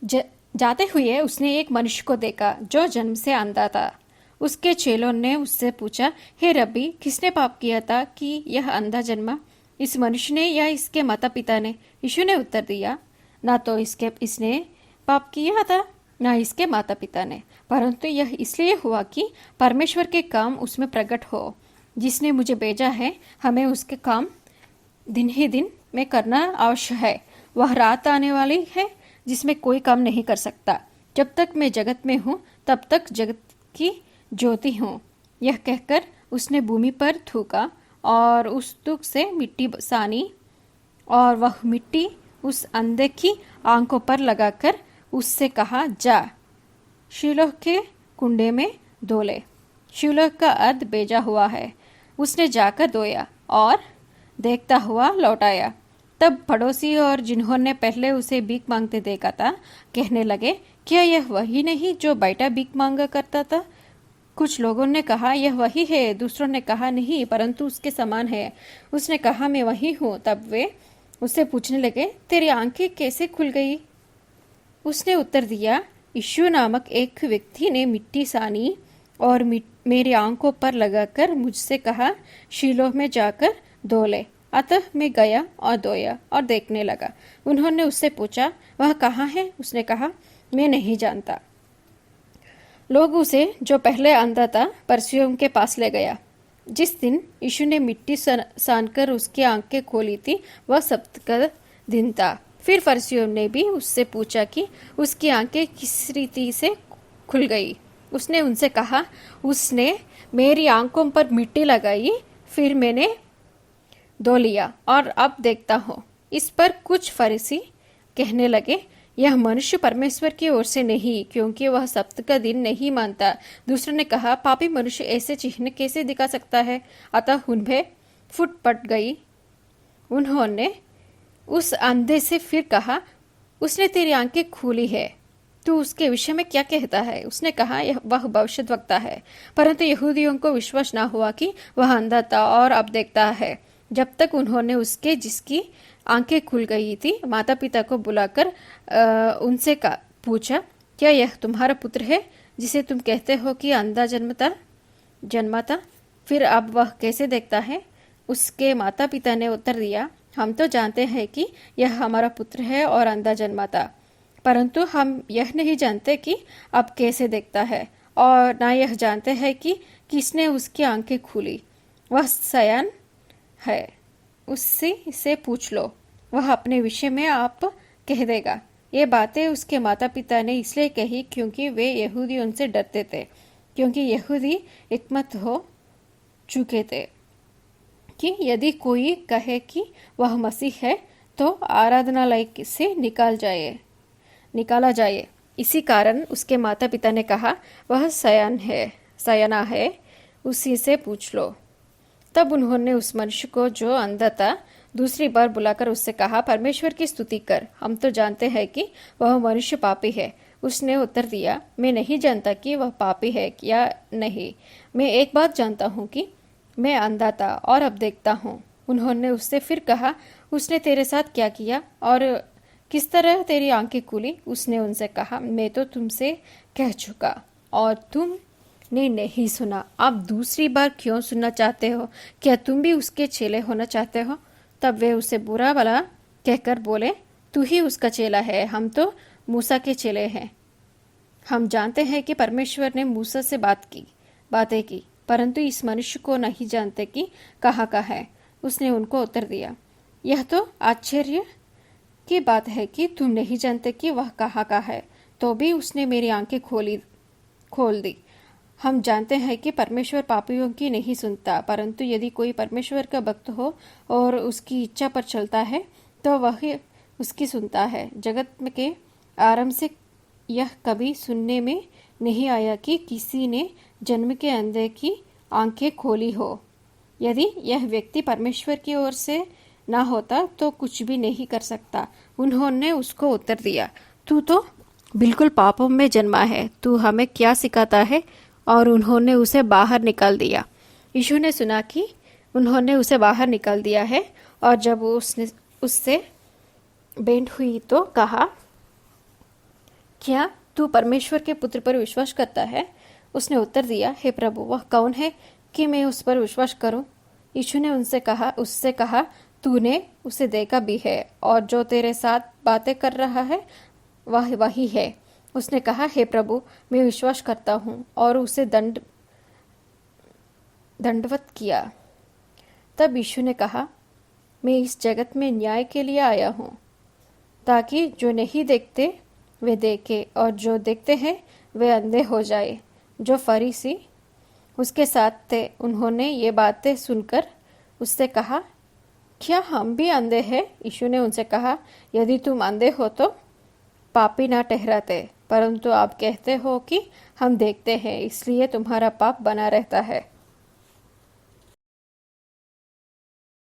जाते हुए उसने एक मनुष्य को देखा जो जन्म से अंधा था। उसके चेलों ने उससे पूछा, हे रब्बी, किसने पाप किया था कि यह अंधा जन्मा, इस मनुष्य ने या इसके माता पिता ने? यीशु ने उत्तर दिया, ना तो इसने पाप किया था, ना इसके माता पिता ने, परंतु यह इसलिए हुआ कि परमेश्वर के काम उसमें प्रकट हो। जिसने मुझे भेजा है, हमें उसके काम दिन ही दिन में करना आवश्यक है। वह रात आने वाली है जिसमें कोई काम नहीं कर सकता। जब तक मैं जगत में हूँ तब तक जगत की ज्योति हूँ। यह कहकर उसने भूमि पर थूका और उस थूक से मिट्टी सानी, और वह मिट्टी उस अंधे की आंखों पर लगाकर उससे कहा, जा शीलोह के कुंडे में धो ले। शीलोह का अर्थ भेजा हुआ है। उसने जाकर धोया और देखता हुआ लौट आया। तब पड़ोसी और जिन्होंने पहले उसे भीख मांगते देखा था कहने लगे, क्या यह वही नहीं जो बेटा भीख मांगा करता था? कुछ लोगों ने कहा, यह वही है। दूसरों ने कहा, नहीं, परंतु उसके समान है। उसने कहा, मैं वही हूँ। तब वे उससे पूछने लगे, तेरी आंखें कैसे खुल गई? उसने उत्तर दिया, यीशु नामक एक व्यक्ति ने मिट्टी सानी और मेरी आंखों पर लगाकर मुझसे कहा, शीलोह में जाकर धो ले। अतः मैं गया और धोया और देखने लगा। उन्होंने उससे पूछा, वह कहाँ है? उसने कहा, मैं नहीं जानता। लोग उसे, जो पहले अंधा था, फरीसियों के पास ले गया। जिस दिन यीशु ने मिट्टी सानकर उसकी आंखें खोली थी, वह सब्त का दिन था। फिर फरीसियों ने भी उससे पूछा कि उसकी आंखें किस रीति से खुल गई। उसने उनसे कहा, उसने मेरी आंखों पर मिट्टी लगाई, फिर मैंने धो लिया और अब देखता हूँ। इस पर कुछ फरीसी कहने लगे, यह मनुष्य परमेश्वर की ओर से नहीं, क्योंकि वह सब्त का दिन नहीं मानता। दूसरों ने कहा, पापी मनुष्य ऐसे चिन्ह कैसे दिखा सकता है? अतः उन्हें फुट पड़ गई। उन्होंने उस अंधे से फिर कहा, उसने तेरी आंखें खोली है, तू उसके विषय में क्या कहता है? उसने कहा, वह भविष्यद्वक्ता है। परंतु यहूदियों को विश्वास न हुआ कि वह अंधा था और अब देखता है। जब तक उन्होंने उसके जिसकी आंखें खुल गई थी माता पिता को बुलाकर उनसे पूछा, क्या यह तुम्हारा पुत्र है जिसे तुम कहते हो कि अंधा जन्मा था? फिर अब वह कैसे देखता है? उसके माता पिता ने उत्तर दिया, हम तो जानते हैं कि यह हमारा पुत्र है और अंधा जन्मा था, परंतु हम यह नहीं जानते कि अब कैसे देखता है, और ना यह जानते हैं कि किसने उसकी आंखें खोली। वह सयान है, उससे इसे पूछ लो, वह अपने विषय में आप कह देगा। ये बातें उसके माता पिता ने इसलिए कही क्योंकि वे यहूदी उनसे डरते थे, क्योंकि यहूदी एकमत हो चुके थे कि यदि कोई कहे कि वह मसीह है तो आराधनालय से निकाला जाए। इसी कारण उसके माता पिता ने कहा, वह सयाना है, उसी से पूछ लो। तब उन्होंने उस मनुष्य को जो अंधा था दूसरी बार बुलाकर उससे कहा, परमेश्वर की स्तुति कर, हम तो जानते हैं कि वह मनुष्य पापी है। उसने उत्तर दिया, मैं नहीं जानता कि वह पापी है या नहीं। मैं एक बात जानता हूँ कि मैं अंधा था और अब देखता हूँ। उन्होंने उससे फिर कहा, उसने तेरे साथ क्या किया और किस तरह तेरी आंखें खुली? उसने उनसे कहा, मैं तो तुमसे कह चुका और तुमने नहीं सुना। आप दूसरी बार क्यों सुनना चाहते हो? क्या तुम भी उसके चेले होना चाहते हो? तब वे उसे बुरा भला कहकर बोले, तू ही उसका चेला है, हम तो मूसा के चेले हैं। हम जानते हैं कि परमेश्वर ने मूसा से बातें की, परंतु इस मनुष्य को नहीं जानते कि कहाँ का है। उसने उनको उत्तर दिया, यह तो आश्चर्य की बात है कि तुम नहीं जानते कि वह कहाँ का है, तो भी उसने मेरी आंखें खोल दी। हम जानते हैं कि परमेश्वर पापियों की नहीं सुनता, परंतु यदि कोई परमेश्वर का भक्त हो और उसकी इच्छा पर चलता है तो वह उसकी सुनता है। जगत के आरंभ से यह कभी सुनने में नहीं आया कि किसी ने जन्म के अंधे की आंखें खोली हो। यदि यह व्यक्ति परमेश्वर की ओर से ना होता तो कुछ भी नहीं कर सकता। उन्होंने उसको उत्तर दिया, तू तो बिल्कुल पापों में जन्मा है, तू हमें क्या सिखाता है? और उन्होंने उसे बाहर निकाल दिया। यीशु ने सुना कि उन्होंने उसे बाहर निकाल दिया है, और जब उसने उससे भेंट हुई तो कहा, क्या तू परमेश्वर के पुत्र पर विश्वास करता है? उसने उत्तर दिया, हे प्रभु, वह कौन है कि मैं उस पर विश्वास करूं? यीशु ने उससे कहा, तूने उसे देखा भी है और जो तेरे साथ बातें कर रहा है वह वही है। उसने कहा, हे प्रभु, मैं विश्वास करता हूँ, और उसे दंडवत किया। तब यीशु ने कहा, मैं इस जगत में न्याय के लिए आया हूँ, ताकि जो नहीं देखते वे देखें और जो देखते हैं वे अंधे हो जाए। जो फरीसी उसके साथ थे उन्होंने ये बातें सुनकर उससे कहा, क्या हम भी अंधे हैं? यीशु ने उनसे कहा, यदि तुम अंधे हो तो पापी ना ठहराते, परंतु आप कहते हो कि हम देखते हैं, इसलिए तुम्हारा पाप बना रहता है।